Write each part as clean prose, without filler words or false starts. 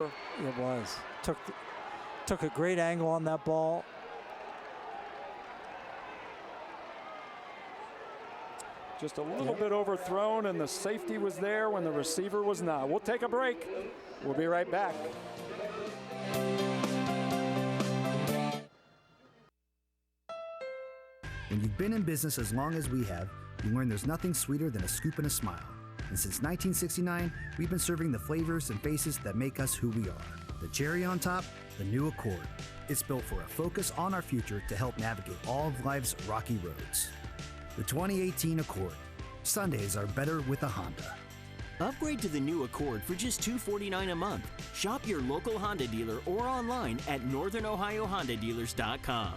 It was. Took a great angle on that ball. Just a little bit overthrown, and the safety was there when the receiver was not. We'll take a break. We'll be right back. When you've been in business as long as we have, you learn there's nothing sweeter than a scoop and a smile. And since 1969, we've been serving the flavors and faces that make us who we are. The cherry on top, the new Accord. It's built for a focus on our future to help navigate all of life's rocky roads. The 2018 Accord. Sundays are better with a Honda. Upgrade to the new Accord for just $249 a month. Shop your local Honda dealer or online at northernohiohondadealers.com.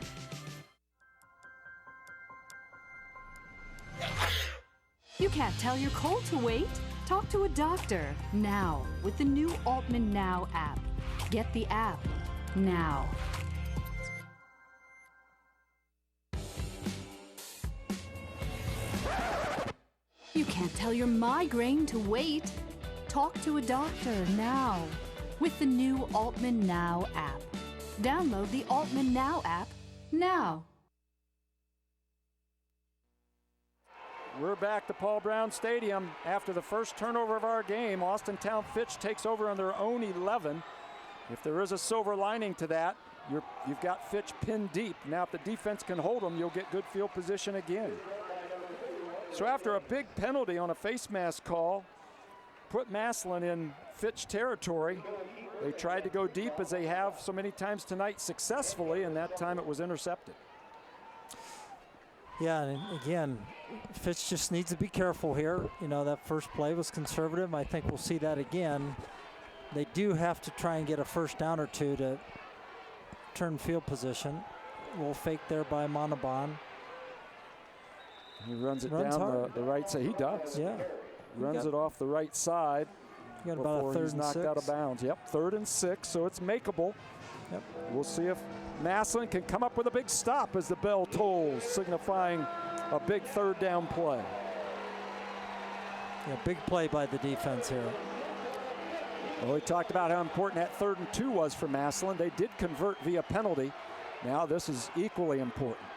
You can't tell your cold to wait? Talk to a doctor now with the new Altman Now app. Get the app now. You can't tell your migraine to wait. Talk to a doctor now with the new Altman Now app. Download the Altman Now app now. We're back to Paul Brown Stadium after the first turnover of our game. Austintown Fitch takes over on their own 11. If there is a silver lining to that, you've got Fitch pinned deep. Now if the defense can hold them, you'll get good field position again. So after a big penalty on a face mask call, put Massillon in Fitch territory. They tried to go deep as they have so many times tonight successfully, and that time it was intercepted. Yeah, and again, Fitch just needs to be careful here. You know, that first play was conservative. I think we'll see that again. They do have to try and get a first down or two to turn field position. A little fake there by Montalban. He runs it down the right side. He does. Yeah. Runs it off the right side got about a third he's knocked out of bounds. Yep, 3rd and 6, so it's makeable. Yep. We'll see if Massillon can come up with a big stop as the bell tolls, signifying a big 3rd down play. Yeah, big play by the defense here. Well, we talked about how important that 3rd and 2 was for Massillon. They did convert via penalty. Now this is equally important.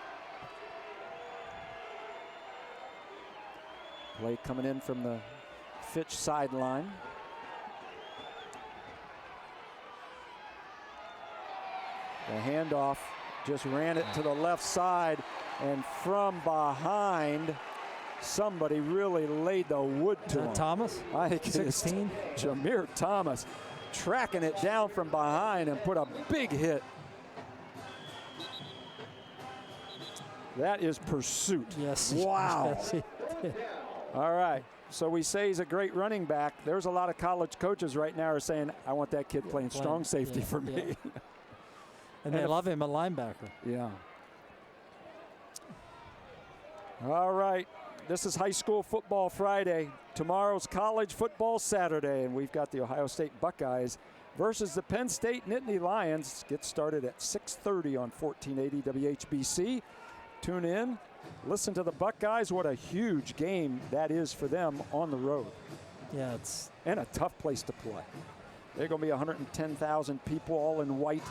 Play coming in from the Fitch sideline. The handoff just ran it to the left side, and from behind, somebody really laid the wood to him. Thomas? I think 16. Jameer Thomas tracking it down from behind and put a big hit. That is pursuit. Yes. Wow. All right. So we say he's a great running back. There's a lot of college coaches right now are saying, I want that kid playing strong safety for me. And they love him at linebacker. Yeah. All right. This is High School Football Friday. Tomorrow's College Football Saturday, and we've got the Ohio State Buckeyes versus the Penn State Nittany Lions. Get started at 6:30 on 1480 WHBC. Tune in. Listen to the Buckeyes. What a huge game that is for them on the road. Yeah, it's and a tough place to play. They're going to be 110,000 people all in white.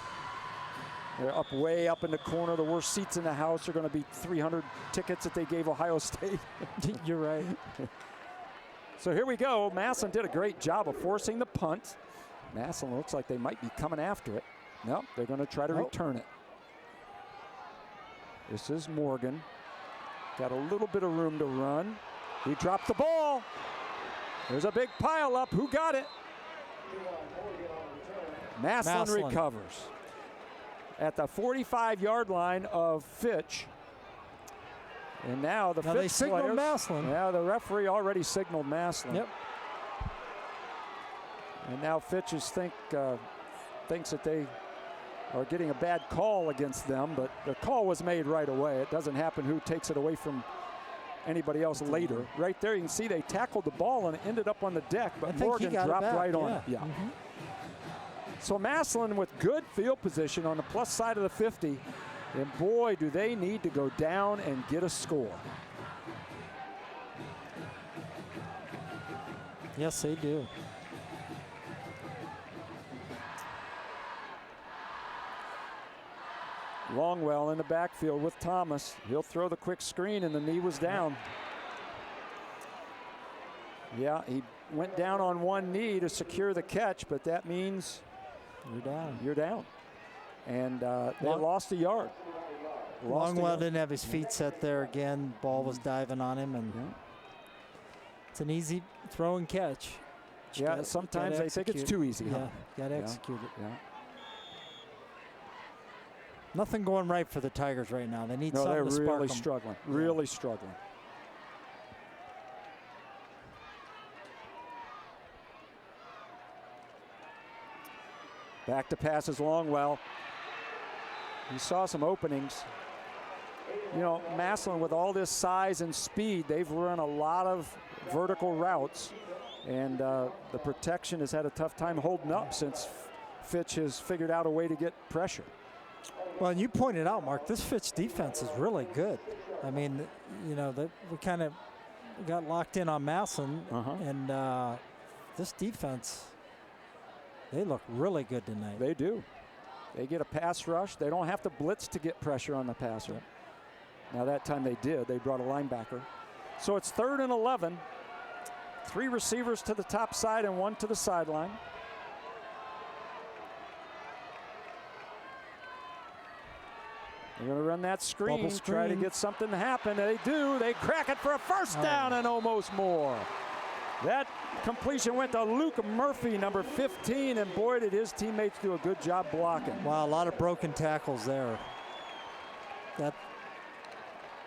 They're up way up in the corner. The worst seats in the house are going to be 300 tickets that they gave Ohio State. You're right. So here we go. Massillon did a great job of forcing the punt. Massillon looks like they might be coming after it. No, they're going to try to return it. This is Morgan. Got a little bit of room to run. He dropped the ball. There's a big pile up. Who got it? Massillon recovers. At the 45-yard line of Fitch. And now Fitch they signaled players, Massillon. Yeah, the referee already signaled Massillon. Yep. And now Fitch thinks that they are getting a bad call against them, but the call was made right away. It doesn't happen who takes it away from anybody else later. Right there you can see they tackled the ball and it ended up on the deck, but Morgan dropped right on it. Yeah. Mm-hmm. So Massillon with good field position on the plus side of the 50, and boy, do they need to go down and get a score. Yes, they do. Longwell in the backfield with Thomas. He'll throw the quick screen, and the knee was down. Yeah, he went down on one knee to secure the catch, but that means you're down. You're down. And they lost a yard. Longwell didn't have his feet set there again. Ball was diving on him, and it's an easy throw and catch. Yeah, sometimes they think it's too easy. Yeah, got to execute it. Yeah. Nothing going right for the Tigers right now. They need something to spark them. They're really struggling. Really struggling. Back to passes Longwell. He saw some openings. You know, Massillon, with all this size and speed, they've run a lot of vertical routes, and the protection has had a tough time holding up since Fitch has figured out a way to get pressure. Well, and you pointed out, Mark, this Fitch defense is really good. I mean, you know, we kind of got locked in on Massillon, and this defense, they look really good tonight. They do. They get a pass rush. They don't have to blitz to get pressure on the passer. Now that time they did. They brought a linebacker. So it's 3rd and 11. 3 receivers to the top side and 1 to the sideline. They're going to run that screen, try to get something to happen. They do. They crack it for a first down and almost more. That completion went to Luke Murphy, number 15, and boy, did his teammates do a good job blocking. Wow, a lot of broken tackles there.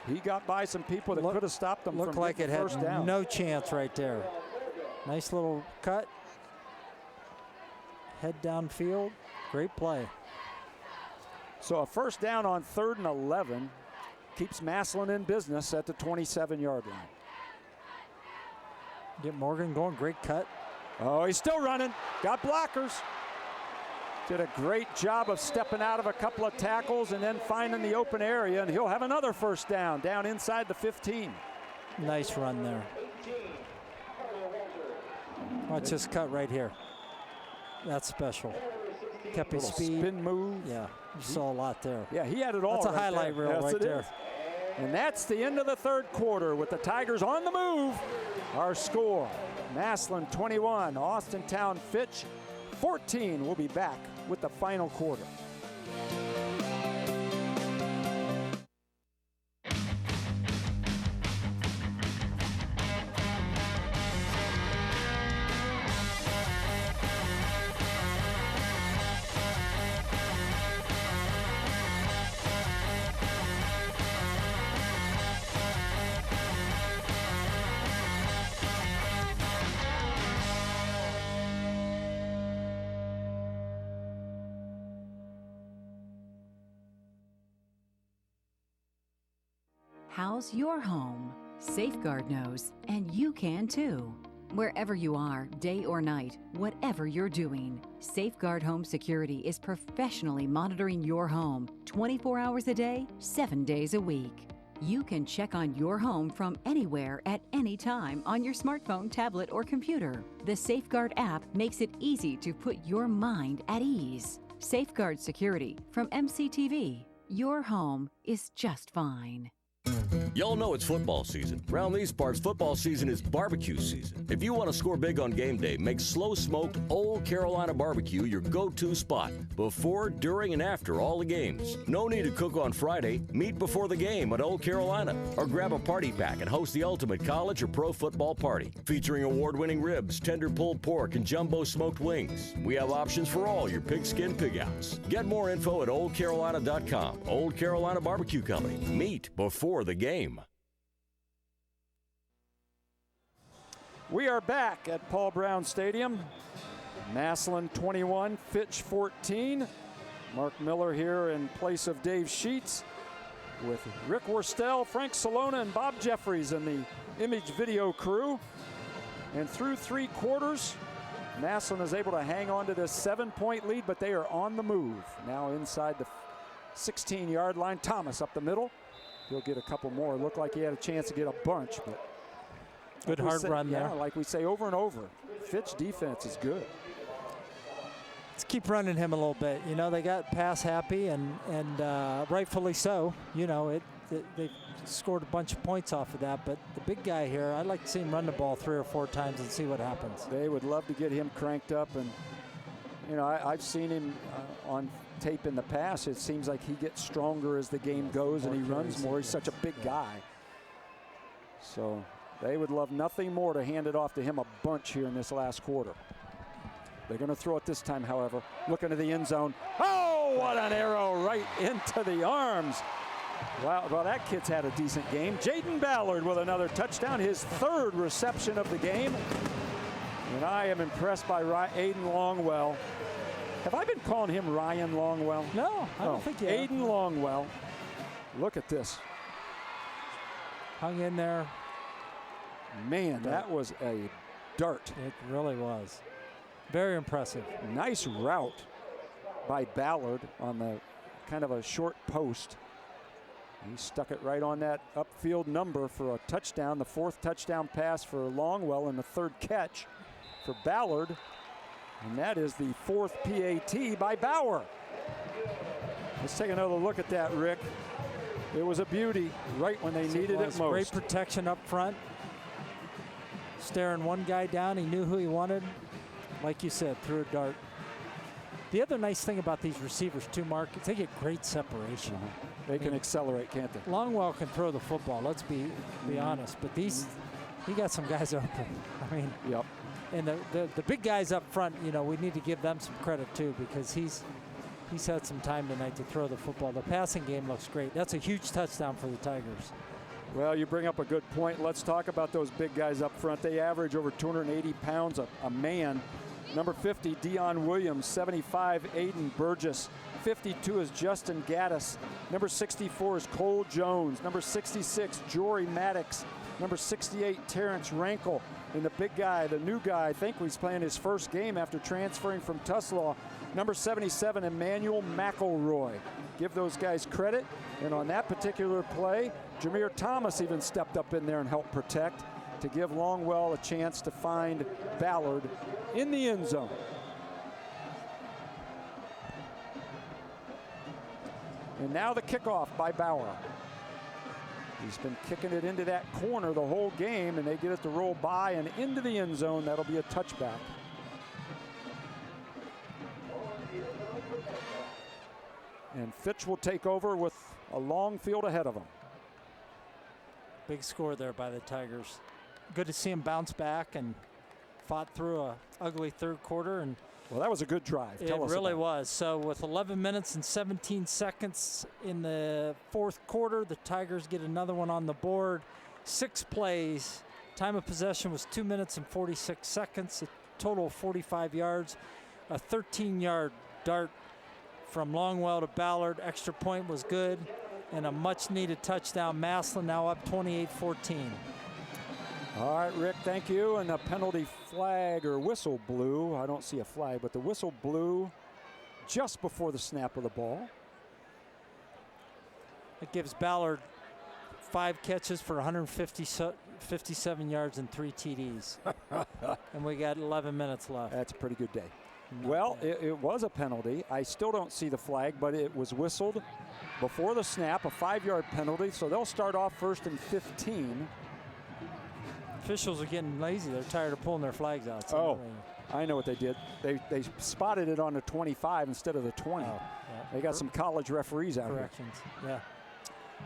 He got by some people that could have stopped them from like it first had down. No chance right there. Nice little cut. Head downfield. Great play. So a first down on 3rd and 11 keeps Massillon in business at the 27-yard line. Get Morgan going, great cut. Oh, he's still running. Got blockers. Did a great job of stepping out of a couple of tackles and then finding the open area, and he'll have another first down inside the 15. Nice run there. Watch this cut right here. That's special. Kept his speed. Spin move. Yeah, you saw a lot there. Yeah, he had it all. That's a highlight reel right there. And that's the end of the 3rd quarter with the Tigers on the move. Our score, Massillon 21, Austintown Fitch 14. We'll be back with the final quarter. House your home. Safeguard knows, and you can too. Wherever you are, day or night, whatever you're doing, Safeguard Home Security is professionally monitoring your home 24 hours a day, 7 days a week. You can check on your home from anywhere at any time on your smartphone, tablet, or computer. The Safeguard app makes it easy to put your mind at ease. Safeguard Security from MCTV. Your home is just fine. Y'all know it's football season. Around these parts, football season is barbecue season. If you want to score big on game day, make slow-smoked Old Carolina barbecue your go-to spot before, during, and after all the games. No need to cook on Friday. Meet before the game at Old Carolina. Or grab a party pack and host the ultimate college or pro football party. Featuring award-winning ribs, tender pulled pork, and jumbo smoked wings. We have options for all your pigskin pig-outs. Get more info at oldcarolina.com. Old Carolina Barbecue Company. Meet before the game. We are back at Paul Brown Stadium. Massillon 21, Fitch 14. Mark Miller here in place of Dave Sheets with Rick Worstel, Frank Salona, and Bob Jeffries and the Image Video crew. And through 3 quarters, Massillon is able to hang on to this 7-point lead, but they are on the move. Now inside the 16-yard line. Thomas up the middle. He'll get a couple more. It looked like he had a chance to get a bunch, but good hard run there. Yeah, like we say over and over, Fitch defense is good. Let's keep running him a little bit. You know, they got pass happy, and rightfully so. You know, they scored a bunch of points off of that. But the big guy here, I'd like to see him run the ball 3 or 4 times and see what happens. They would love to get him cranked up, and you know, I've seen him on tape in the past. It seems like he gets stronger as the game goes, and he runs more. He's such a big guy. So they would love nothing more to hand it off to him a bunch here in this last quarter. They're going to throw it this time, however. Looking to the end zone. Oh, what an arrow right into the arms. Wow, well, that kid's had a decent game. Jaden Ballard with another touchdown, his 3rd reception of the game. And I am impressed by Aiden Longwell. Have I been calling him Ryan Longwell? No, I don't think you have. Aiden Longwell. Look at this. Hung in there. Man, that was a dart. It really was. Very impressive. Nice route by Ballard on the kind of a short post. He stuck it right on that upfield number for a touchdown, the 4th touchdown pass for Longwell and the 3rd catch for Ballard. And that is the 4th PAT by Bauer. Let's take another look at that, Rick. It was a beauty right when they needed it most. Great protection up front. Staring one guy down, he knew who he wanted. Like you said, threw a dart. The other nice thing about these receivers too, Mark, is they get great separation. They can accelerate, can't they? Longwell can throw the football, let's be honest. But he got some guys open. I mean, yep. And the big guys up front, you know, we need to give them some credit too, because he's had some time tonight to throw the football. The passing game looks great. That's a huge touchdown for the Tigers. Well, you bring up a good point. Let's talk about those big guys up front. They average over 280 pounds a man. Number 50, Dion Williams. 75, Aiden Burgess. 52 is Justin Gaddis. Number 64 is Cole Jones. Number 66, Jory Maddox. Number 68, Terrence Rankle. And the big guy, the new guy, I think he's playing his first game after transferring from Tuslaw. Number 77, Emmanuel McElroy. Give those guys credit. And on that particular play, Jameer Thomas even stepped up in there and helped protect to give Longwell a chance to find Ballard in the end zone. And now the kickoff by Bauer. He's been kicking it into that corner the whole game, and they get it to roll by and into the end zone. That'll be a touchback. And Fitch will take over with a long field ahead of him. Big score there by the Tigers. Good to see him bounce back and fought through a ugly 3rd quarter. And well, that was a good drive. It really was. So with 11 minutes and 17 seconds in the 4th quarter, the Tigers get another one on the board. 6 plays. Time of possession was 2 minutes and 46 seconds. A total of 45 yards. A 13-yard dart from Longwell to Ballard. Extra point was good. And a much-needed touchdown. Massillon now up 28-14. All right, Rick, thank you. And a penalty flag or whistle blew. I don't see a flag, but the whistle blew just before the snap of the ball. It gives Ballard 5 catches for 157 yards and 3 TDs. And we got 11 minutes left. That's a pretty good day. Well, it was a penalty. I still don't see the flag, but it was whistled before the snap, a 5-yard penalty. So they'll start off 1st and 15. Officials are getting lazy. They're tired of pulling their flags out. So oh, I know what they did. They spotted it on the 25 instead of the 20. Oh, yeah. They got some college referees out Corrections. here. Yeah.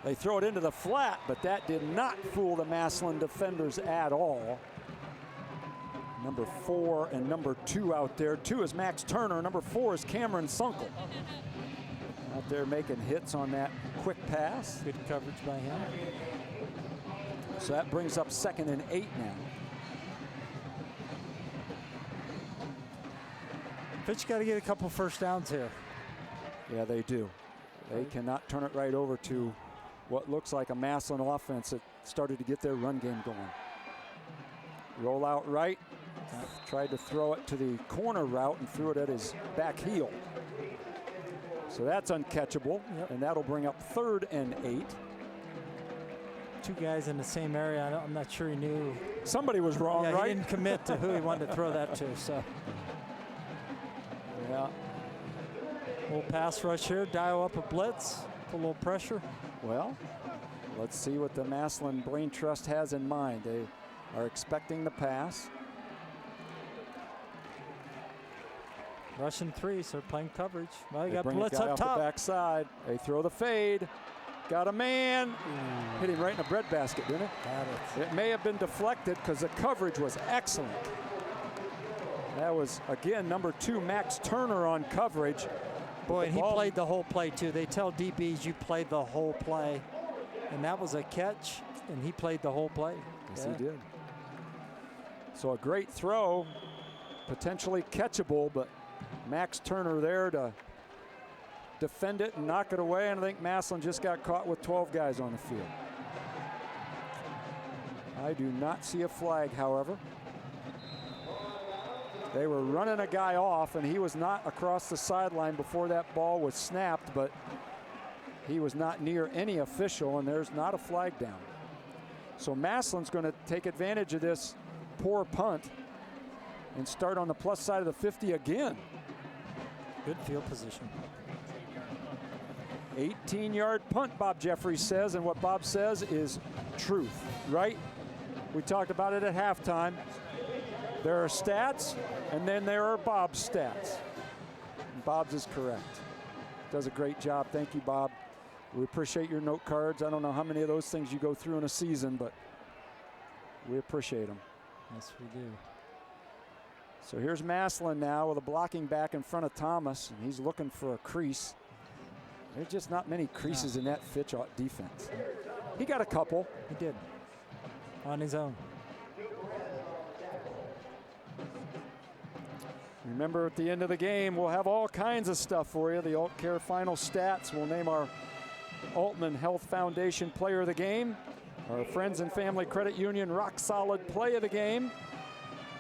They throw it into the flat, but that did not fool the Massillon defenders at all. Number 4 and number 2 out there. 2 is Max Turner. Number 4 is Cameron Sunkel. Out there making hits on that quick pass. Good coverage by him. So that brings up 2nd and 8 now. Fitch got to get a couple first downs here. Yeah, they do. They cannot turn it right over to what looks like a Massillon offense that started to get their run game going. Roll out right. Tried to throw it to the corner route and threw it at his back heel. So that's uncatchable, and that'll bring up 3rd and 8. 2 guys in the same area. I'm not sure he knew. Somebody was wrong, right? He didn't commit to who he wanted to throw that to. So. Yeah, Little pass rush here, dial up a blitz, put a little pressure. Well, let's see what the Massillon Brain Trust has in mind. They are expecting the pass. Rushing 3, so they're playing coverage. Well, you They got bring blitz a guy up off top. the backside. They throw the fade. Got a man. Hit him right in the breadbasket, didn't it? Got it. It may have been deflected because the coverage was excellent. That was, again, number 2, Max Turner on coverage. Boy, and he played the whole play, too. They tell DBs you played the whole play. And that was a catch, and he played the whole play. Yes, he did. So a great throw, potentially catchable, but Max Turner there to defend it and knock it away, and I think Massillon just got caught with 12 guys on the field. I do not see a flag, however. They were running a guy off, and he was not across the sideline before that ball was snapped, but he was not near any official, and there's not a flag down. So Massillon's going to take advantage of this poor punt and start on the plus side of the 50 again. Good field position. 18-yard punt, Bob Jeffries says, and what Bob says is truth, right? We talked about it at halftime. There are stats, and then there are Bob's stats. And Bob's is correct. Does a great job. Thank you, Bob. We appreciate your note cards. I don't know how many of those things you go through in a season, but we appreciate them. Yes, we do. So here's Massillon now with a blocking back in front of Thomas, and he's looking for a crease. There's just not many creases in that Fitch defense. He got a couple. He did. On his own. Remember, at the end of the game, we'll have all kinds of stuff for you. The Alt Care final stats. We'll name our Altman Health Foundation Player of the Game, our Friends and Family Credit Union Rock Solid Play of the Game.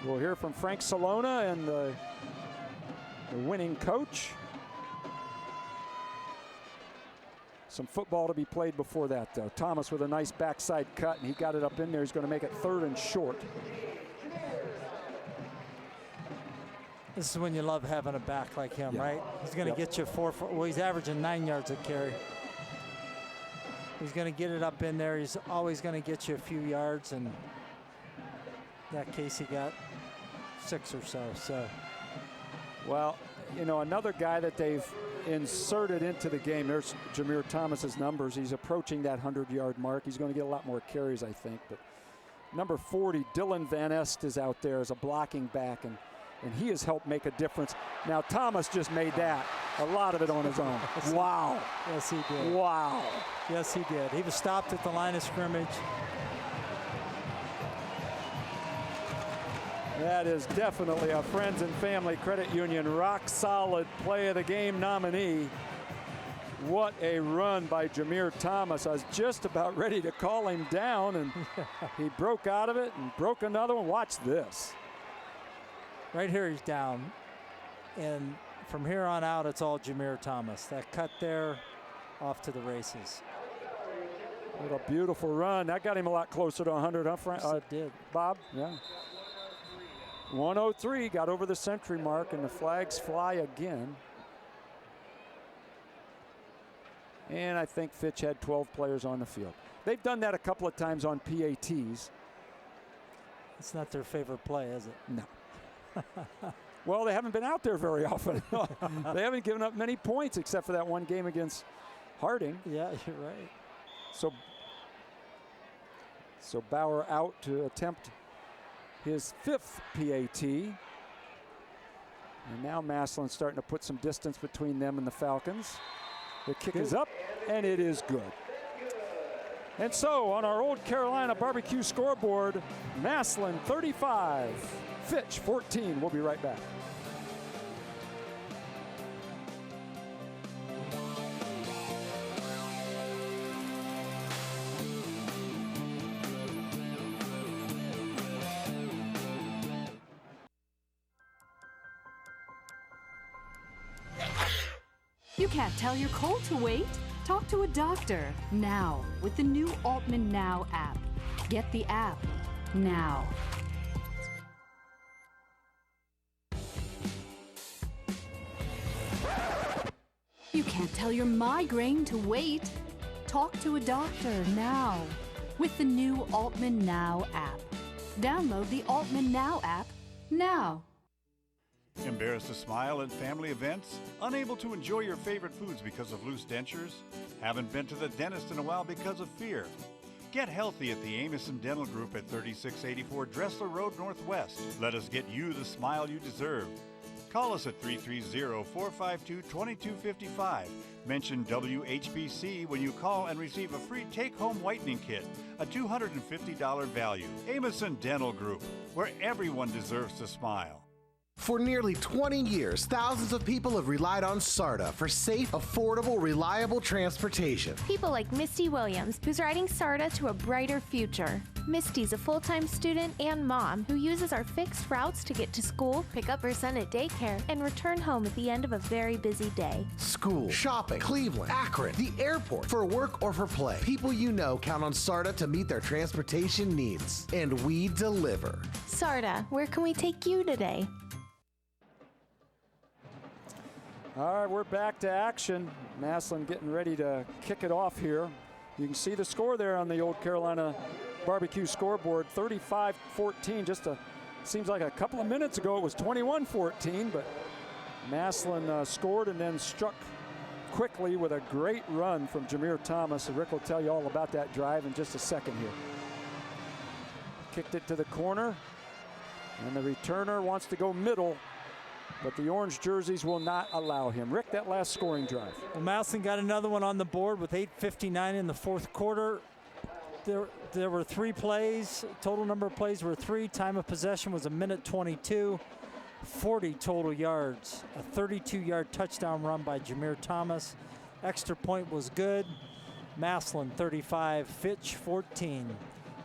We'll hear from Frank Salona and the winning coach. Some football to be played before that, though. Thomas with a nice backside cut, and he got it up in there. He's going to make it 3rd and short. This is when you love having a back like him, Yeah. right? He's going to get you 4. Well, he's averaging 9 yards a carry. He's going to get it up in there. He's always going to get you a few yards, and in that case, he got 6 or so. Well, you know, another guy that they've inserted into the game, there's Jameer Thomas's numbers. He's approaching that 100-yard mark. He's going to get a lot more carries, I think. But number 40, Dylan Van Est, is out there as a blocking back, and he has helped make a difference. Now, Thomas just made that, a lot of it on his own. Wow. Yes, he did. Wow. Yes, he did. He was stopped at the line of scrimmage. That is definitely a Friends and Family Credit Union Rock Solid Play of the Game nominee. What a run by Jameer Thomas. I was just about ready to call him down, and he broke out of it and broke another one. Watch this. Right here, he's down. And from here on out, it's all Jameer Thomas. That cut there, off to the races. What a beautiful run. That got him a lot closer to 100, huh, Frank? Yes, it did. Bob? Yeah. 103, got over the century mark, and the flags fly again. And I think Fitch had 12 players on the field. They've done that a couple of times on PATs. It's not their favorite play, is it? No. Well, they haven't been out there very often. They haven't given up many points except for that one game against Harding. Yeah, you're right. So Bauer out to attempt his 5th PAT. And now Massillon's starting to put some distance between them and the Falcons. The kick is up, and it is good. And so on our Old Carolina barbecue scoreboard, Massillon 35, Fitch 14. We'll be right back. You can't tell your cold to wait? Talk to a doctor now with the new Altman Now app. Get the app now. can't tell your migraine to wait. Talk to a doctor now with the new Altman Now app. Download the Altman Now app now. Embarrassed to smile at family events? Unable to enjoy your favorite foods because of loose dentures? Haven't been to the dentist in a while because of fear? Get healthy at the Amison Dental Group at 3684 Dressler Road Northwest. Let us get you the smile you deserve. Call us at 330-452-2255. Mention WHBC when you call and receive a free take-home whitening kit, a $250 value. Amison Dental Group, where everyone deserves to smile. For nearly 20 years, thousands of people have relied on SARTA for safe, affordable, reliable transportation. People like Misty Williams, who's riding SARTA to a brighter future. Misty's a full-time student and mom who uses our fixed routes to get to school, pick up her son at daycare, and return home at the end of a very busy day. School, shopping, Cleveland, Akron, the airport, for work or for play. People you know count on SARTA to meet their transportation needs. And we deliver. SARTA, where can we take you today? All right, we're back to action. Massillon getting ready to kick it off here. You can see the score there on the Old Carolina Barbecue scoreboard, 35-14. Seems like a couple of minutes ago it was 21-14, but Massillon scored and then struck quickly with a great run from Jameer Thomas. And Rick will tell you all about that drive in just a second here. Kicked it to the corner, and the returner wants to go middle, but the orange jerseys will not allow him. Rick, that last scoring drive. Well, Massillon got another one on the board with 8:59 in the fourth quarter. There were 3 plays. Total number of plays were 3. Time of possession was 1:22. 40 total yards. A 32-yard touchdown run by Jameer Thomas. Extra point was good. Massillon 35, Fitch 14.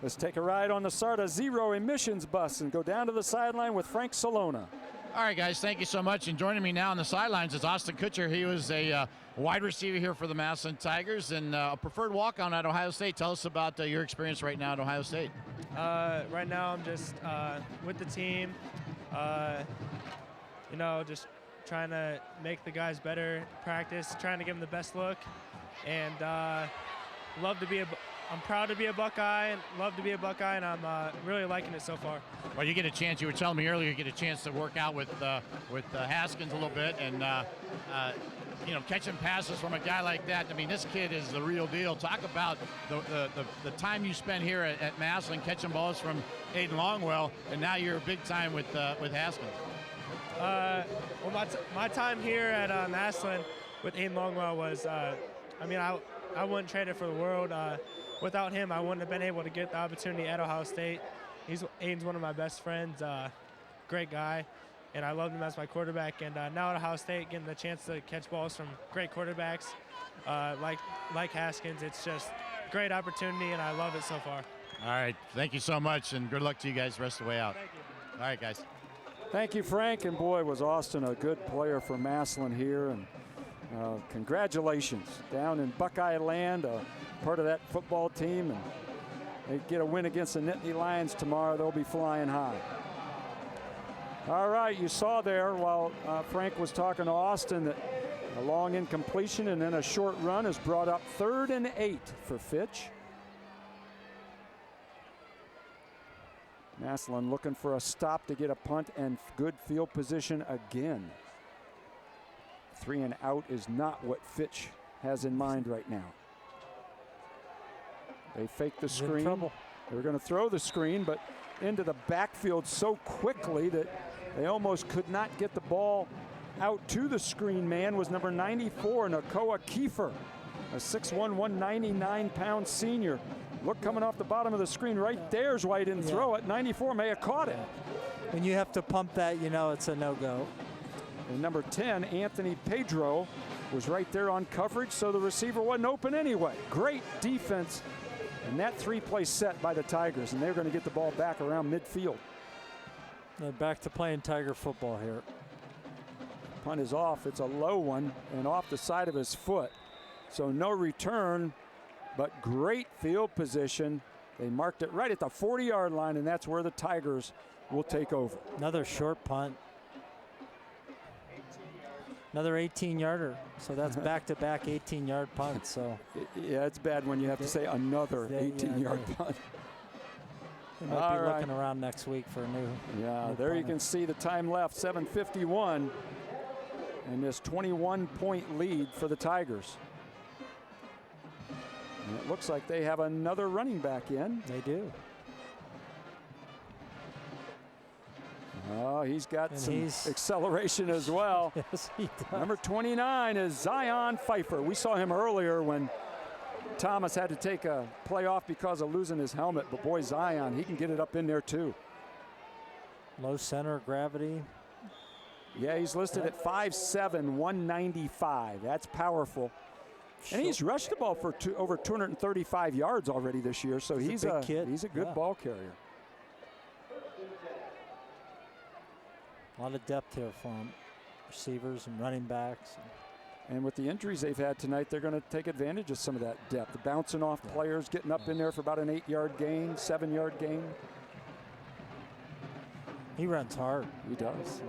Let's take a ride on the SARTA Zero emissions bus and go down to the sideline with Frank Salona. All right, guys, thank you so much. And joining me now on the sidelines is Austin Kutcher. He was a wide receiver here for the Massillon Tigers and a preferred walk-on at Ohio State. Tell us about your experience right now at Ohio State. Right now I'm just with the team, just trying to make the guys better, practice, trying to give them the best look, and I'm proud to be a Buckeye and love to be a Buckeye, and I'm really liking it so far. Well, you get a chance. You were telling me earlier you get a chance to work out with Haskins a little bit, and catching passes from a guy like that. I mean, this kid is the real deal. Talk about the time you spent here at Massillon catching balls from Aiden Longwell, and now you're big time with Haskins. My time here at Massillon with Aiden Longwell was, I wouldn't trade it for the world. Without him, I wouldn't have been able to get the opportunity at Ohio State. Aiden's one of my best friends, great guy, and I loved him as my quarterback. And now at Ohio State, getting the chance to catch balls from great quarterbacks like Haskins, it's just a great opportunity, and I love it so far. All right, thank you so much, and good luck to you guys the rest of the way out. Thank you. All right, guys. Thank you, Frank. And boy, was Austin a good player for Massillon here. And congratulations down in Buckeye land, part of that football team. And they get a win against the Nittany Lions tomorrow. They'll be flying high. All right, you saw there while Frank was talking to Austin that a long incompletion and then a short run has brought up 3rd and 8 for Fitch. Massillon looking for a stop to get a punt and good field position again. 3 and out is not what Fitch has in mind right now. They fake the screen. They were going to throw the screen, but into the backfield so quickly that they almost could not get the ball out to the screen man was number 94, Nakoa Kiefer, a 6'1", 199-pound senior. Look, coming off the bottom of the screen right there is why he didn't throw it. 94 may have caught it. When you have to pump that, you know it's a no-go. And number 10, Anthony Pedro, was right there on coverage, so the receiver wasn't open anyway. Great defense, and that 3-play set by the Tigers, and they're going to get the ball back around midfield. They're back to playing Tiger football here. Punt is off. It's a low one and off the side of his foot. So no return, but great field position. They marked it right at the 40-yard line, and that's where the Tigers will take over. Another short punt. Another 18-yarder. So that's back-to-back 18-yard punts. So yeah, it's bad when you have to say another 18-yard punt. They might be looking around next week for a new. Yeah, new there punter. you can see the time left, 7:51, and this 21-point lead for the Tigers. And it looks like they have another running back in. They do. Oh, he's got And some acceleration as well. Yes, he does. Number 29 is Zion Pfeiffer. We saw him earlier when Thomas had to take a play off because of losing his helmet. But boy, Zion, he can get it up in there too. Low center of gravity. Yeah, he's listed at 5'7", 195. That's powerful. And he's rushed the ball for over 235 yards already this year. So he's a big kid. He's a good ball carrier. A lot of depth here from receivers and running backs. And with the injuries they've had tonight, they're going to take advantage of some of that depth. Bouncing off players, getting up in there for about an 8-yard gain, 7-yard gain. He runs hard. He does.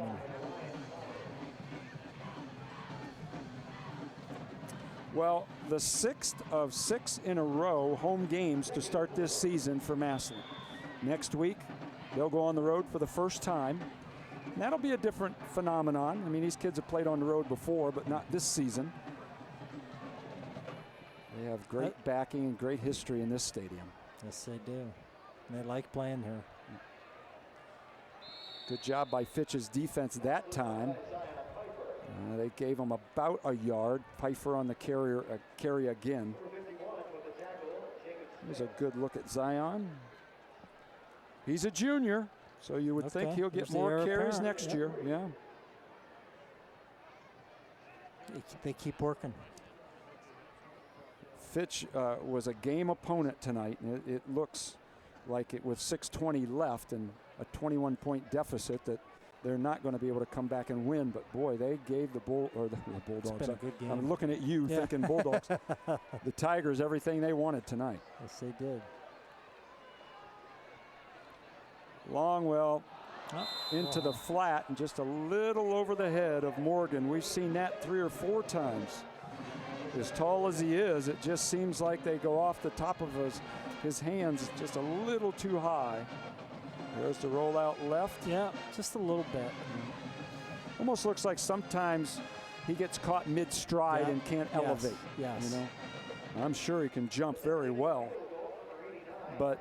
Well, the 6th of 6 in a row home games to start this season for Massillon. Next week, they'll go on the road for the first time. And that'll be a different phenomenon. I mean, these kids have played on the road before, but not this season. They have great backing and great history in this stadium. Yes, they do. And they like playing here. Good job by Fitch's defense that time. They gave him about a yard. Pfeiffer on the carry again. Here's a good look at Zion. He's a junior, so you would think he'll get more carries next year. Yeah. They keep working. Fitch was a game opponent tonight, and it looks like it with 6:20 left and a 21-point deficit that they're not going to be able to come back and win. But boy, they gave the Bulldogs. It's been a good game. I'm looking at you thinking Bulldogs. The Tigers everything they wanted tonight. Yes, they did. Longwell into the flat and just a little over the head of Morgan. We've seen that 3 or 4 times. As tall as he is, it just seems like they go off the top of his hands just a little too high. There's the rollout left. Yeah, just a little bit. Almost looks like sometimes he gets caught mid-stride and can't elevate. Yes. You know, I'm sure he can jump very well, but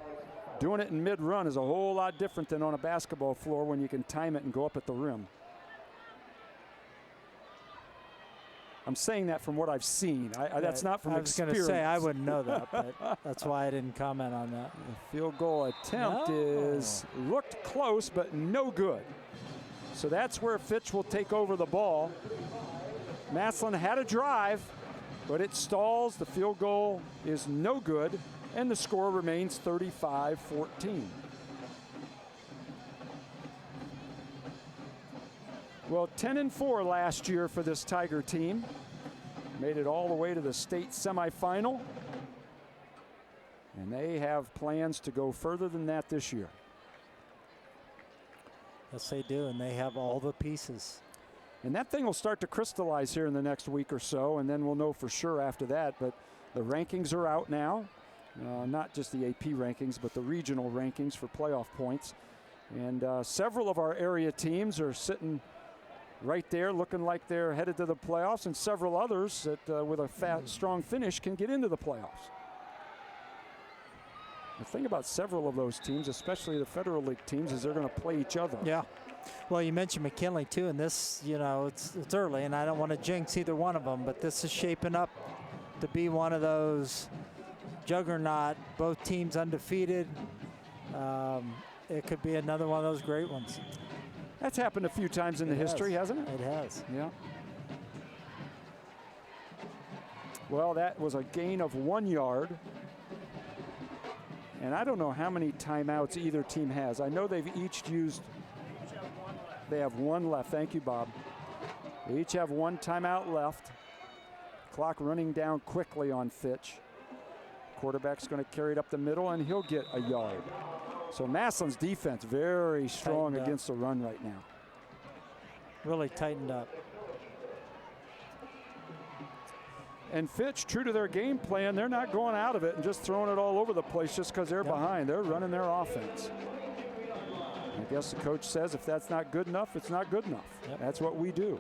doing it in mid-run is a whole lot different than on a basketball floor when you can time it and go up at the rim. I'm saying that from what I've seen. That's not from experience. I was going to say I wouldn't know that, but that's why I didn't comment on that. The field goal attempt looked close, but no good. So that's where Fitch will take over the ball. Massillon had a drive, but it stalls. The field goal is no good, and the score remains 35-14. Well, 10-4 last year for this Tiger team. Made it all the way to the state semifinal. And they have plans to go further than that this year. Yes, they do, and they have all the pieces. And that thing will start to crystallize here in the next week or so, and then we'll know for sure after that. But the rankings are out now. Not just the AP rankings, but the regional rankings for playoff points. And several of our area teams are sitting right there looking like they're headed to the playoffs, and several others that with a strong finish can get into the playoffs. The thing about several of those teams, especially the Federal League teams, is they're going to play each other. Yeah. Well, you mentioned McKinley too, and this, you know, it's early, and I don't want to jinx either one of them, but this is shaping up to be one of those juggernaut, both teams undefeated. It could be another one of those great ones. That's happened a few times in the history, hasn't it? It has. Yeah. Well, that was a gain of 1 yard. And I don't know how many timeouts either team has. I know they've each used, they have 1 left. Thank you, Bob. They each have 1 timeout left. Clock running down quickly on Fitch. Quarterback's going to carry it up the middle, and he'll get a yard. So Massillon's defense very strong against the run right now. Really tightened up. And Fitch, true to their game plan, they're not going out of it and just throwing it all over the place just because they're behind. They're running their offense. I guess the coach says if that's not good enough, it's not good enough. That's what we do.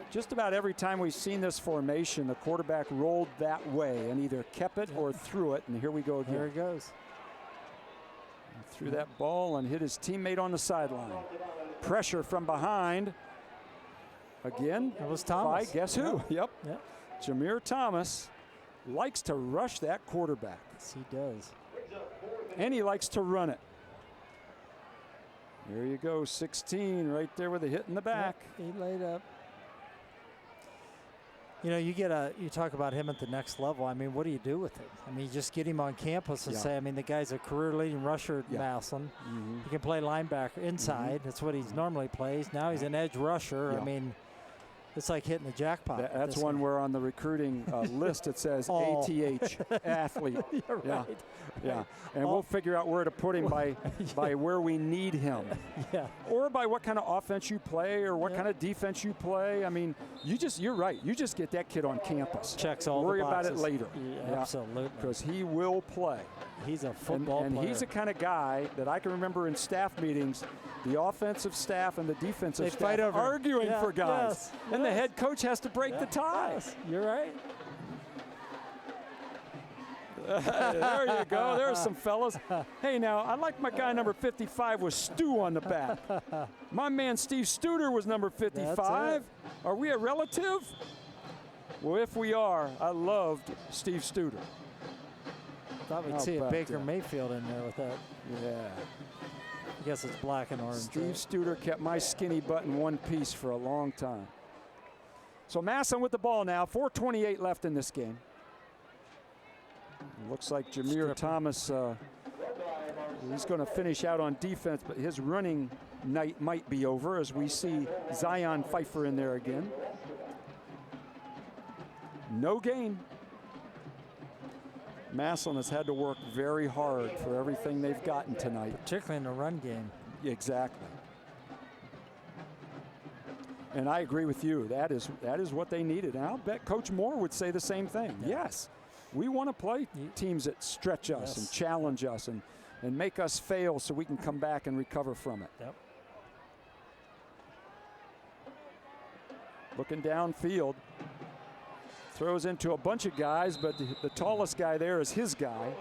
Just about every time we've seen this formation, the quarterback rolled that way and either kept it or threw it. And here we go again. There it goes. Threw that ball and hit his teammate on the sideline. Pressure from behind. Again, it was Thomas. By guess who? Yep. Jameer Thomas likes to rush that quarterback. Yes, he does. And he likes to run it. There you go, 16 right there with a hit in the back. He laid up. You know, you talk about him at the next level. I mean, what do you do with it? I mean, you just get him on campus and say, I mean, the guy's a career-leading rusher at Massillon. He can play linebacker inside. That's what he normally plays. Now he's an edge rusher. I mean, it's like hitting the jackpot. That's one where on the recruiting list it says ATH, athlete. You're right. Yeah, and we'll figure out where to put him by where we need him. Or by what kind of offense you play or what kind of defense you play. I mean, you're right. You just get that kid on campus. Checks all Worry the boxes. about it later. Absolutely. Because he will play. He's a football and player. he's the kind of guy that I can remember in staff meetings, the offensive staff and the defensive staff arguing for guys. And the head coach has to break the tie. You're right. There you go. There's some fellas. Hey, now, I like my guy number 55 with Stu on the back. My man Steve Studer was number 55. Are we a relative? Well, if we are, I loved Steve Studer. Thought we'd see a Baker Mayfield in there with that. Yeah. I guess it's black and orange. Steve Studer kept my skinny butt in one piece for a long time. So Massillon with the ball now. 4:28 left in this game. Looks like Jameer Thomas, he's going to finish out on defense, but his running night might be over as we see Zion Pfeiffer in there again. No gain. Massillon has had to work very hard for everything they've gotten tonight. Particularly in the run game. Exactly. And I agree with you. That is what they needed. And I'll bet Coach Moore would say the same thing. Yes, we want to play teams that stretch us and challenge us and make us fail so we can come back and recover from it. Yep. Looking downfield. Throws into a bunch of guys, but the tallest guy there is his guy.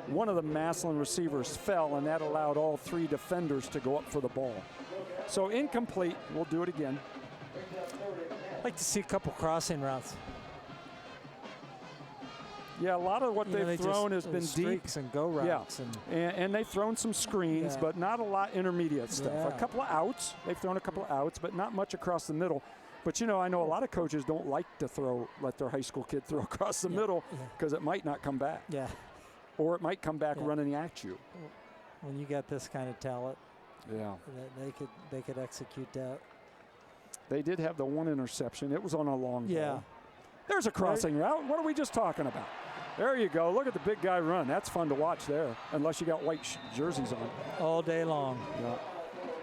One of the Massillon receivers fell, and that allowed all three defenders to go up for the ball. So incomplete. We'll do it again. I'd like to see a couple crossing routes. Yeah, a lot of what they've thrown has been streaks deep. And go routes. And they've thrown some screens, but not a lot intermediate stuff. A couple of outs. They've thrown a couple of outs, but not much across the middle. But, you know, I know a lot of coaches don't like to let their high school kid throw across the middle because it might not come back. Yeah. Or it might come back running at you. When you got this kind of talent, they could execute that. They did have the one interception. It was on a long ball. There's a crossing route. What are we just talking about? There you go. Look at the big guy run. That's fun to watch there, unless you got white jerseys on. All day long. Yeah.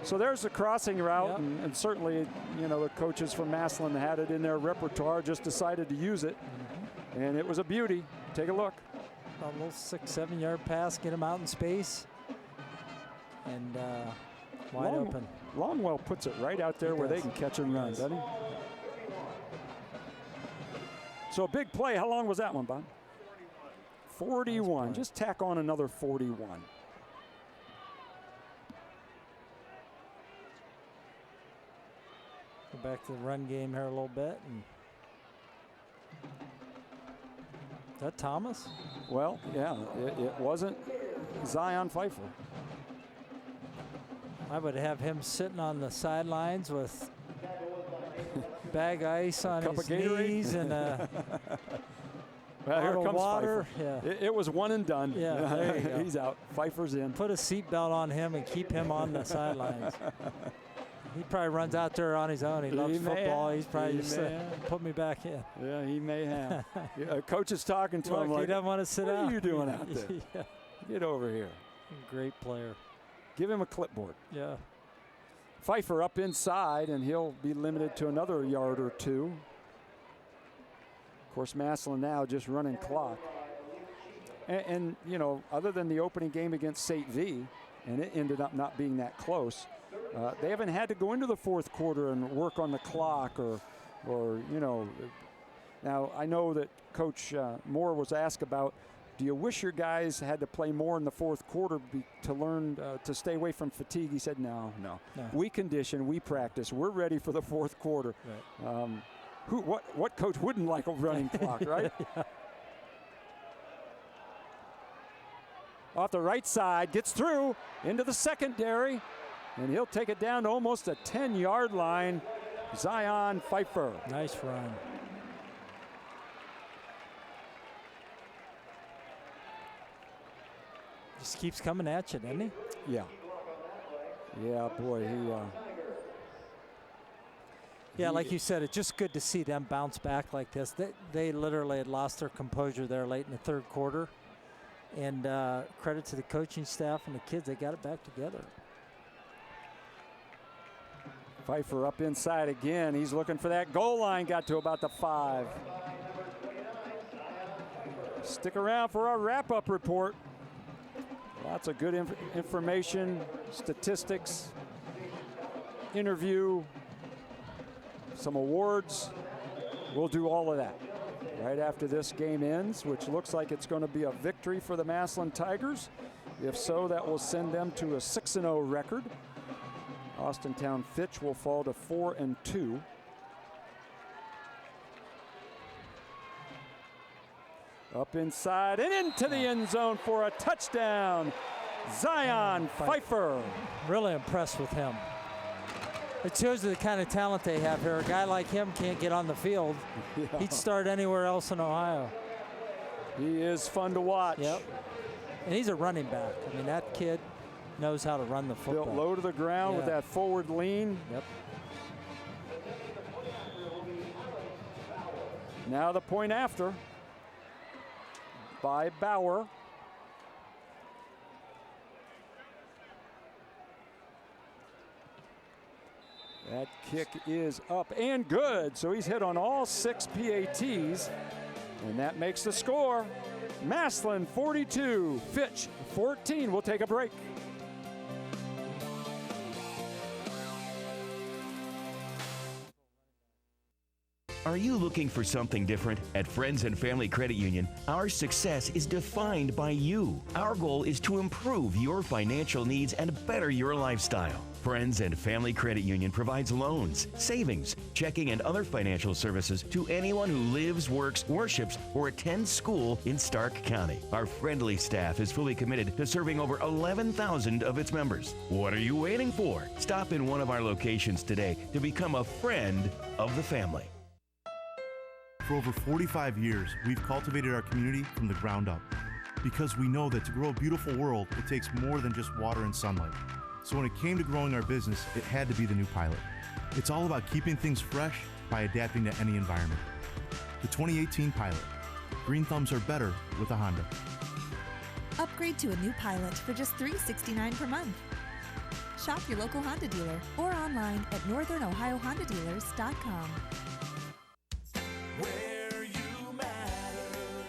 So there's the crossing route, and certainly, you know, the coaches from Massillon had it in their repertoire, just decided to use it, and it was a beauty. Take a look. A little 6-7 yard pass, get him out in space, and wide open. Longwell puts it right out there where they can catch and run, doesn't he? So a big play. How long was that one, Bob? 41. Just tack on another 41. Go back to the run game here a little bit. And is that Thomas? Well, yeah, it wasn't Zion Pfeiffer. I would have him sitting on the sidelines with bag ice on his knees and a well, here comes water. Pfeiffer. Yeah. It was one and done. Yeah, there you go. He's out. Pfeiffer's in. Put a seatbelt on him and keep him on the sidelines. He probably runs out there on his own. He loves football. He's probably just put me back in. Yeah, he may have. Coach is talking to him like, he doesn't want to sit what out. What are you doing out there? Get over here. Great player. Give him a clipboard. Yeah. Pfeiffer up inside, and he'll be limited to another yard or two. Of course, Massillon now just running clock. And you know, other than the opening game against St. V, and it ended up not being that close, they haven't had to go into the fourth quarter and work on the clock or you know. Now, I know that Coach Moore was asked about, do you wish your guys had to play more in the fourth quarter to learn to stay away from fatigue? He said, no. We condition, we practice. We're ready for the fourth quarter. Right. What coach wouldn't like a running clock, right? Yeah. Off the right side, gets through into the secondary, and he'll take it down to almost a 10-yard line. Zion Pfeiffer. Nice run. Just keeps coming at you, doesn't he? Yeah. Yeah, boy, yeah, like you said, it's just good to see them bounce back like this. They literally had lost their composure there late in the third quarter. And credit to the coaching staff and the kids, they got it back together. Pfeiffer up inside again. He's looking for that goal line, got to about the 5. Stick around for our wrap-up report. Lots of good information, statistics, interview, some awards. We'll do all of that right after this game ends, which looks like it's going to be a victory for the Massillon Tigers. If so, that will send them to a 6-0 record. Austintown Fitch will fall to 4-2. Up inside and into the end zone for a touchdown. Zion Pfeiffer. Really impressed with him. It shows you the kind of talent they have here. A guy like him can't get on the field. Yeah. He'd start anywhere else in Ohio. He is fun to watch. Yep. And he's a running back. I mean, that kid knows how to run the football. Built low to the ground with that forward lean. Yep. Now the point after by Bauer. That kick is up and good. So he's hit on all 6 PATs. And that makes the score. Massillon 42, Fitch 14. We'll take a break. Are you looking for something different? At Friends and Family Credit Union, our success is defined by you. Our goal is to improve your financial needs and better your lifestyle. Friends and Family Credit Union provides loans, savings, checking, and other financial services to anyone who lives, works, worships, or attends school in Stark County. Our friendly staff is fully committed to serving over 11,000 of its members. What are you waiting for? Stop in one of our locations today to become a friend of the family. For over 45 years, we've cultivated our community from the ground up. Because we know that to grow a beautiful world, it takes more than just water and sunlight. So when it came to growing our business, it had to be the new Pilot. It's all about keeping things fresh by adapting to any environment. The 2018 Pilot. Green thumbs are better with a Honda. Upgrade to a new Pilot for just $369 per month. Shop your local Honda dealer or online at northernohiohondadealers.com.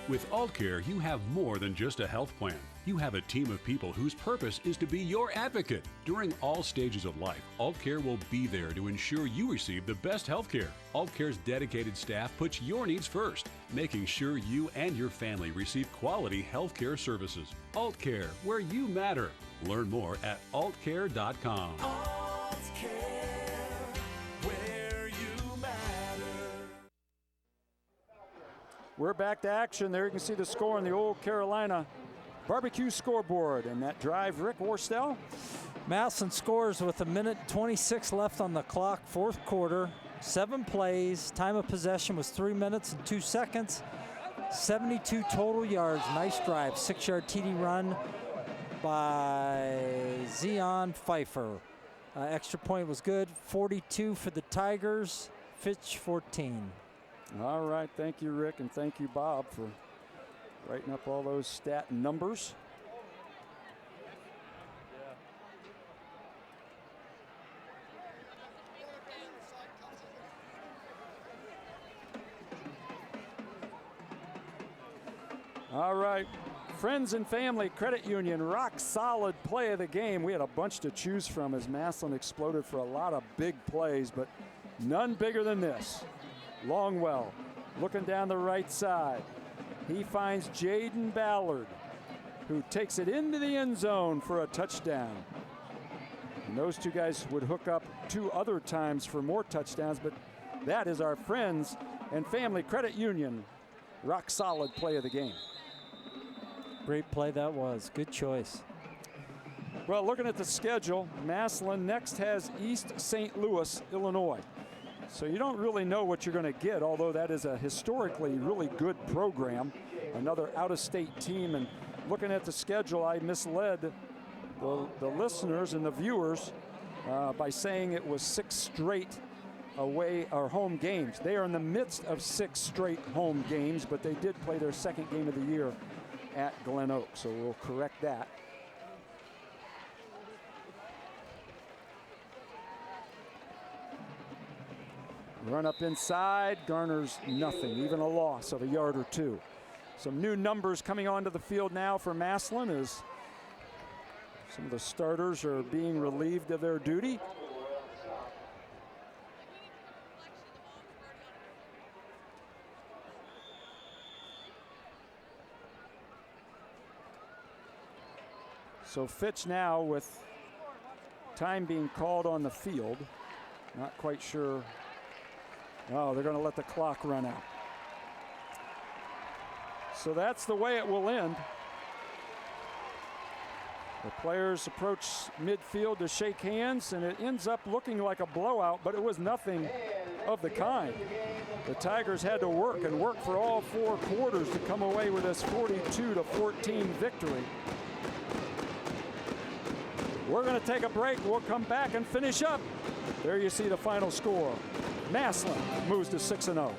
With AltCare, you have more than just a health plan. You have a team of people whose purpose is to be your advocate. During all stages of life, AltCare will be there to ensure you receive the best health care. AltCare's dedicated staff puts your needs first, making sure you and your family receive quality health care services. AltCare, where you matter. Learn more at altcare.com. We're back to action. There you can see the score on the Old Carolina barbecue scoreboard. And that drive, Rick Worstel. Massillon scores with 1:26 left on the clock, fourth quarter. 7 plays. Time of possession was 3 minutes and 2 seconds. 72 total yards. Nice drive. 6-yard TD run by Zion Pfeiffer. Extra point was good. 42 for the Tigers. Fitch 14. All right, thank you, Rick, and thank you, Bob, for writing up all those stat numbers. All right. Friends and Family Credit Union, rock solid play of the game. We had a bunch to choose from as Massillon exploded for a lot of big plays, but none bigger than this. Longwell looking down the right side. He finds Jaden Ballard, who takes it into the end zone for a touchdown. And those two guys would hook up 2 other times for more touchdowns, but that is our Friends and Family Credit Union rock solid play of the game. Great play that was. Good choice. Well, looking at the schedule, Massillon next has East St. Louis, Illinois. So you don't really know what you're going to get, although that is a historically really good program. Another out-of-state team. And looking at the schedule, I misled the listeners and the viewers by saying it was 6 straight away or home games. They are in the midst of 6 straight home games, but they did play their second game of the year at Glen Oak, so we'll correct that. Run up inside, garners nothing, even a loss of a yard or 2. Some new numbers coming onto the field now for Massillon as some of the starters are being relieved of their duty. So Fitch now with time being called on the field. Not quite sure. Oh, they're going to let the clock run out. So that's the way it will end. The players approach midfield to shake hands, and it ends up looking like a blowout, but it was nothing of the kind. The Tigers had to work and work for all 4 quarters to come away with this 42-14 victory. We're going to take a break. We'll come back and finish up. There you see the final score. Massillon moves to 6-0.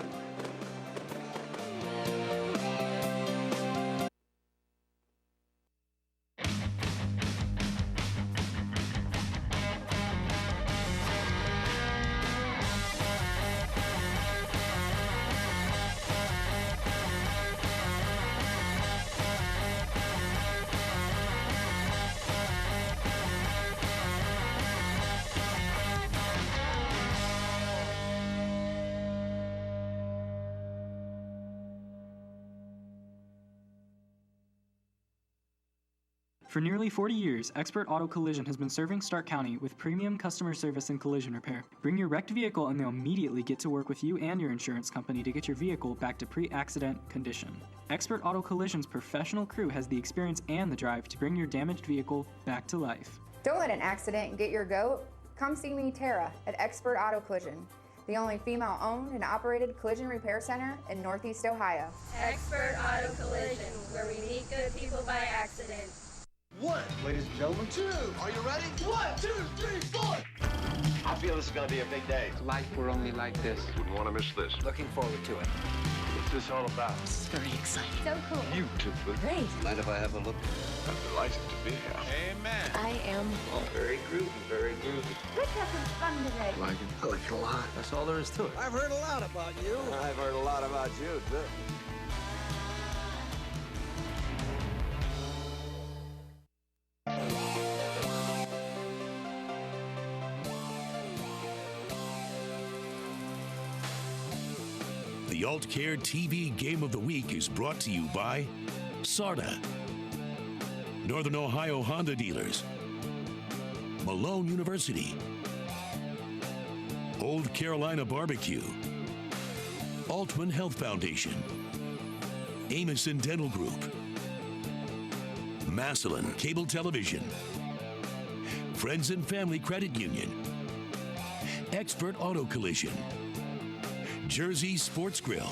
For nearly 40 years, Expert Auto Collision has been serving Stark County with premium customer service and collision repair. Bring your wrecked vehicle and they'll immediately get to work with you and your insurance company to get your vehicle back to pre-accident condition. Expert Auto Collision's professional crew has the experience and the drive to bring your damaged vehicle back to life. Don't let an accident get your goat. Come see me, Tara, at Expert Auto Collision, the only female-owned and operated collision repair center in Northeast Ohio. Expert Auto Collision, where we meet good people by accident. 1, ladies and gentlemen. 2, are you ready? 1, 2, 3, 4. I feel this is going to be a big day. Life were only like this. Wouldn't want to miss this. Looking forward to it. What's this all about? This is very exciting. So cool. Beautiful. Great. Mind if I have a look? I'm delighted to be here. Amen. I am. Oh, very groovy, very groovy. Let's have some fun today. Like it? I like it a lot. That's all there is to it. I've heard a lot about you. I've heard a lot about you, too. The AltCare TV Game of the Week is brought to you by SARTA, Northern Ohio Honda Dealers, Malone University, Old Carolina Barbecue, Altman Health Foundation, Amison Dental Group, Massillon Cable Television, Friends and Family Credit Union, Expert Auto Collision, Jersey Sports Grill,